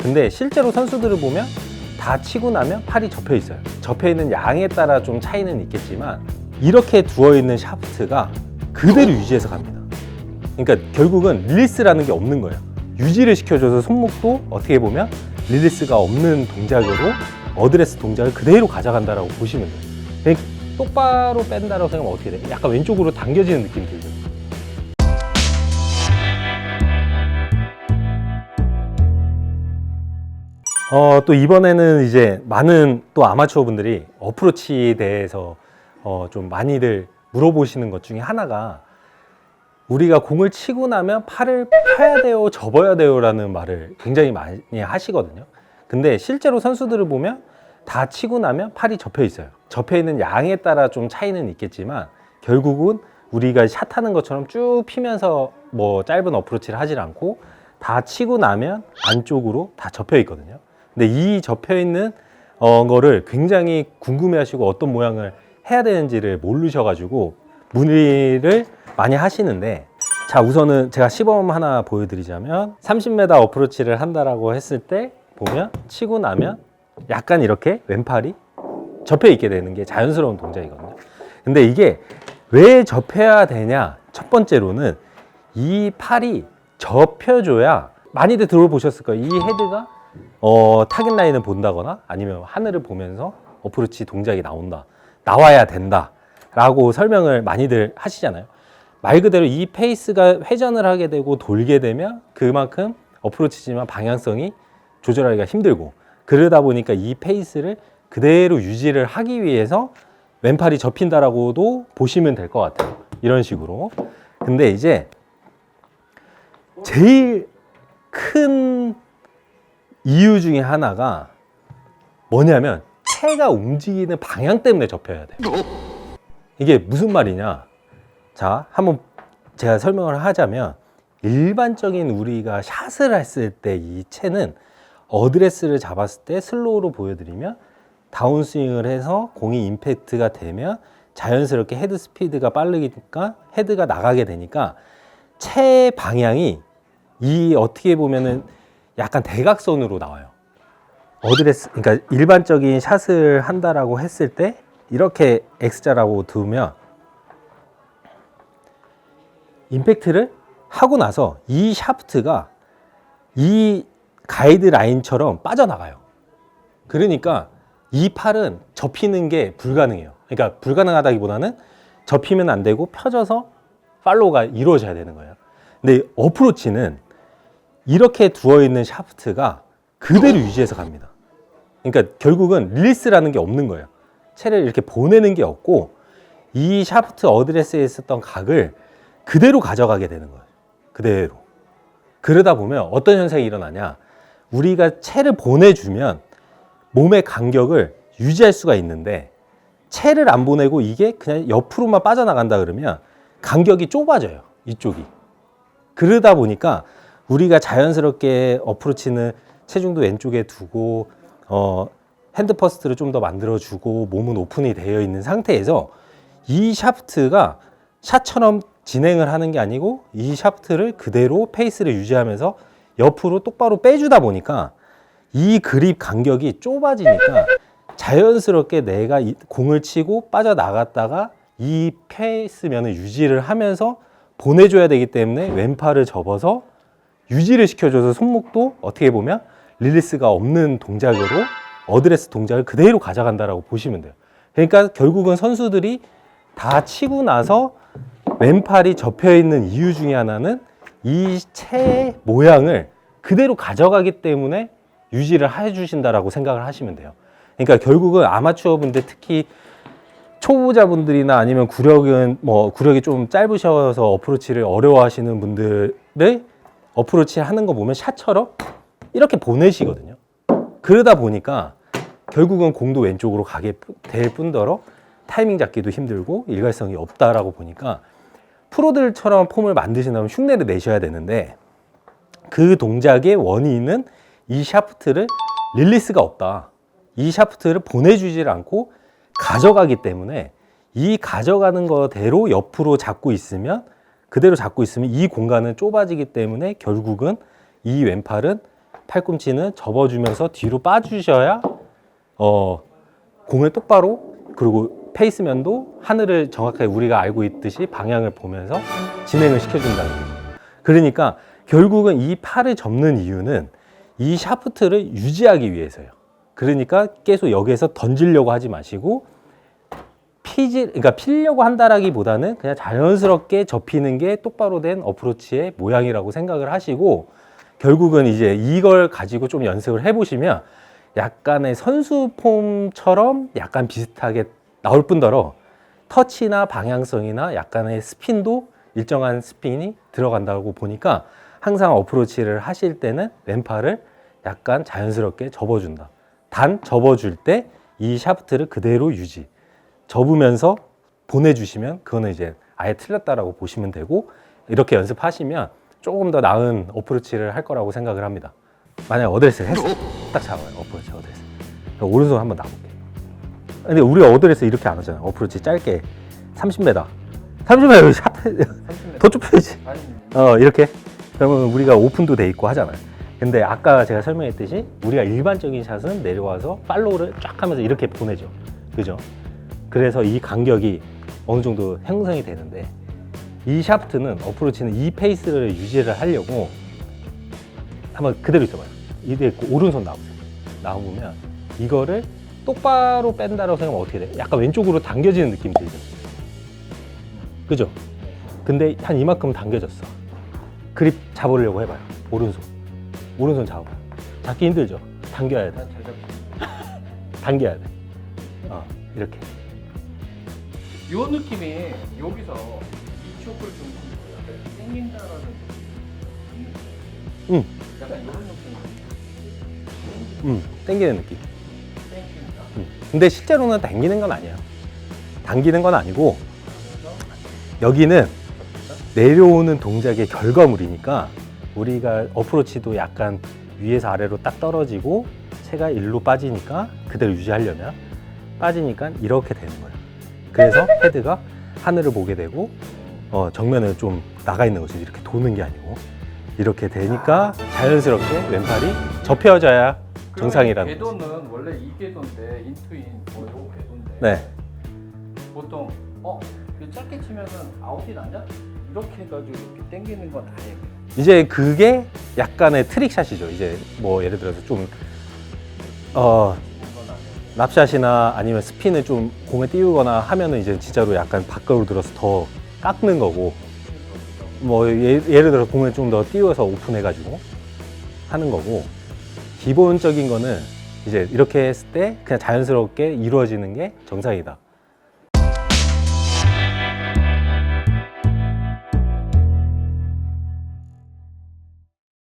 근데 실제로 선수들을 보면 다 치고 나면 팔이 접혀 있어요. 접혀 있는 양에 따라 좀 차이는 있겠지만 이렇게 두어 있는 샤프트가 그대로 유지해서 갑니다. 그러니까 결국은 릴리스라는 게 없는 거예요. 유지를 시켜줘서 손목도 어떻게 보면 릴리스가 없는 동작으로 어드레스 동작을 그대로 가져간다라고 보시면 돼요. 그러니까 똑바로 뺀다라고 생각하면 어떻게 돼요? 약간 왼쪽으로 당겨지는 느낌이 들죠. 또 이번에는 이제 많은 또 아마추어 분들이 어프로치에 대해서 좀 많이들 물어보시는 것 중에 하나가 우리가 공을 치고 나면 팔을 펴야 돼요, 접어야 돼요 라는 말을 굉장히 많이 하시거든요. 근데 실제로 선수들을 보면 다 치고 나면 팔이 접혀 있어요. 접혀 있는 양에 따라 좀 차이는 있겠지만 결국은 우리가 샷하는 것처럼 쭉 피면서 뭐 짧은 어프로치를 하질 않고 다 치고 나면 안쪽으로 다 접혀 있거든요. 근데 이 접혀 있는 거를 굉장히 궁금해 하시고 어떤 모양을 해야 되는지를 모르셔가지고 문의를 많이 하시는데, 자, 우선은 제가 시범 하나 보여드리자면 30m 어프로치를 한다라고 했을 때 보면 치고 나면 약간 이렇게 왼팔이 접혀 있게 되는 게 자연스러운 동작이거든요. 근데 이게 왜 접혀야 되냐? 첫 번째로는 이 팔이 접혀줘야, 많이들 들어보셨을 거예요. 이 헤드가 타겟 라인을 본다거나 아니면 하늘을 보면서 어프로치 동작이 나와야 된다 라고 설명을 많이들 하시잖아요. 말 그대로 이 페이스가 회전을 하게 되고 돌게 되면 그만큼 어프로치지만 방향성이 조절하기가 힘들고, 그러다 보니까 이 페이스를 그대로 유지를 하기 위해서 왼팔이 접힌다라고도 보시면 될 것 같아요. 이런 식으로. 근데 이제 제일 큰 이유 중에 하나가 뭐냐면 채가 움직이는 방향 때문에 접혀야 돼요. 이게 무슨 말이냐? 자, 한번 제가 설명을 하자면 일반적인 우리가 샷을 했을 때 이 채는 어드레스를 잡았을 때 슬로우로 보여드리면 다운스윙을 해서 공이 임팩트가 되면 자연스럽게 헤드 스피드가 빠르니까 헤드가 나가게 되니까 채 방향이 이 어떻게 보면은 약간 대각선으로 나와요. 어드레스, 그러니까 일반적인 샷을 한다라고 했을 때 이렇게 X자라고 두면 임팩트를 하고 나서 이 샤프트가 이 가이드 라인처럼 빠져나가요. 그러니까 이 팔은 접히는 게 불가능해요. 그러니까 불가능하다기보다는 접히면 안 되고 펴져서 팔로우가 이루어져야 되는 거예요. 근데 어프로치는 이렇게 두어 있는 샤프트가 그대로 유지해서 갑니다. 그러니까 결국은 릴리스라는 게 없는 거예요. 채를 이렇게 보내는 게 없고 이 샤프트 어드레스에 있었던 각을 그대로 가져가게 되는 거예요. 그대로. 그러다 보면 어떤 현상이 일어나냐? 우리가 채를 보내주면 몸의 간격을 유지할 수가 있는데 채를 안 보내고 이게 그냥 옆으로만 빠져나간다 그러면 간격이 좁아져요. 이쪽이. 그러다 보니까 우리가 자연스럽게 어프로치는 체중도 왼쪽에 두고 핸드 퍼스트를 좀 더 만들어주고 몸은 오픈이 되어 있는 상태에서 이 샤프트가 샷처럼 진행을 하는 게 아니고 이 샤프트를 그대로 페이스를 유지하면서 옆으로 똑바로 빼주다 보니까 이 그립 간격이 좁아지니까 자연스럽게 내가 공을 치고 빠져나갔다가 이 페이스면을 유지를 하면서 보내줘야 되기 때문에 왼팔을 접어서 유지를 시켜줘서 손목도 어떻게 보면 릴리스가 없는 동작으로 어드레스 동작을 그대로 가져간다라고 보시면 돼요. 그러니까 결국은 선수들이 다 치고 나서 왼팔이 접혀 있는 이유 중에 하나는 이 채의 모양을 그대로 가져가기 때문에 유지를 해주신다라고 생각을 하시면 돼요. 그러니까 결국은 아마추어 분들, 특히 초보자분들이나 아니면 구력이 좀 짧으셔서 어프로치를 어려워하시는 분들의 어프로치 하는 거 보면 샷처럼 이렇게 보내시거든요. 그러다 보니까 결국은 공도 왼쪽으로 가게 될 뿐더러 타이밍 잡기도 힘들고 일관성이 없다라고 보니까 프로들처럼 폼을 만드신다면 흉내를 내셔야 되는데 그 동작의 원인은 이 샤프트를 릴리스가 없다. 이 샤프트를 보내주질 않고 가져가기 때문에 이 가져가는 거대로 옆으로 잡고 있으면 그대로 잡고 있으면 이 공간은 좁아지기 때문에 결국은 이 왼팔은 팔꿈치는 접어주면서 뒤로 빠주셔야 공을 똑바로, 그리고 페이스면도 하늘을 정확하게 우리가 알고 있듯이 방향을 보면서 진행을 시켜준다는 거죠. 그러니까 결국은 이 팔을 접는 이유는 이 샤프트를 유지하기 위해서예요. 그러니까 계속 여기에서 던지려고 하지 마시고 그러니까 피려고 한다라기보다는 그냥 자연스럽게 접히는 게 똑바로 된 어프로치의 모양이라고 생각을 하시고, 결국은 이제 이걸 가지고 좀 연습을 해보시면 약간의 선수 폼처럼 약간 비슷하게 나올 뿐더러 터치나 방향성이나 약간의 스핀도 일정한 스핀이 들어간다고 보니까 항상 어프로치를 하실 때는 왼팔을 약간 자연스럽게 접어준다. 단 접어줄 때 이 샤프트를 그대로 유지, 접으면서 보내주시면 그거는 이제 아예 틀렸다라고 보시면 되고, 이렇게 연습하시면 조금 더 나은 어프로치를 할 거라고 생각을 합니다. 만약 어드레스를 했어, 딱 잡아요. 어프로치 어드레스. 오른손 한번 놔볼게요. 근데 우리 어드레스 이렇게 안 하잖아요. 어프로치 짧게 30m. 30m 샷 더 좁혀야지. 이렇게. 그러면 우리가 오픈도 돼 있고 하잖아요. 근데 아까 제가 설명했듯이 우리가 일반적인 샷은 내려와서 팔로우를 쫙 하면서 이렇게 보내죠. 그죠? 그래서 이 간격이 어느 정도 형성이 되는데, 이 샤프트는 어프로치는 이 페이스를 유지를 하려고 한번 그대로 있어봐요. 이대 오른손 나오세요. 나오면 이거를 똑바로 뺀다라고 생각하면 어떻게 돼? 약간 왼쪽으로 당겨지는 느낌이 들죠. 그죠? 근데 한 이만큼 당겨졌어. 그립 잡으려고 해봐요. 오른손 잡아봐요. 잡기 힘들죠? 당겨야 돼. 당겨야 돼. 이렇게. 요 느낌이 여기서 이쪽을 좀 당긴다라는 응. 약간 이런 느낌. 당기는 느낌. 당긴다. 근데 실제로는 당기는 건 아니에요. 당기는 건 아니고, 여기는 내려오는 동작의 결과물이니까 우리가 어프로치도 약간 위에서 아래로 딱 떨어지고 채가 일로 빠지니까 그대로 유지하려면 빠지니까 이렇게 되는 거예요. 그래서 헤드가 하늘을 보게 되고 정면을 좀 나가 있는 거죠. 이렇게 도는 게 아니고 이렇게 되니까 자연스럽게 왼팔이 접혀져야 정상이라는 거죠. 궤도는 원래 이 궤도인데 인투인 요 궤도인데 네. 보통 짧게 치면은 아웃이 나냐? 이렇게 해가지고 이렇게 당기는 건 아니에요. 이제 그게 약간의 트릭샷이죠. 이제 뭐 예를 들어서 좀 납샷이나 아니면 스핀을 좀 공에 띄우거나 하면은 이제 진짜로 약간 밖으로 들어서 더 깎는 거고, 뭐 예를 들어 공을 좀 더 띄워서 오픈해가지고 하는 거고, 기본적인 거는 이제 이렇게 했을 때 그냥 자연스럽게 이루어지는 게 정상이다.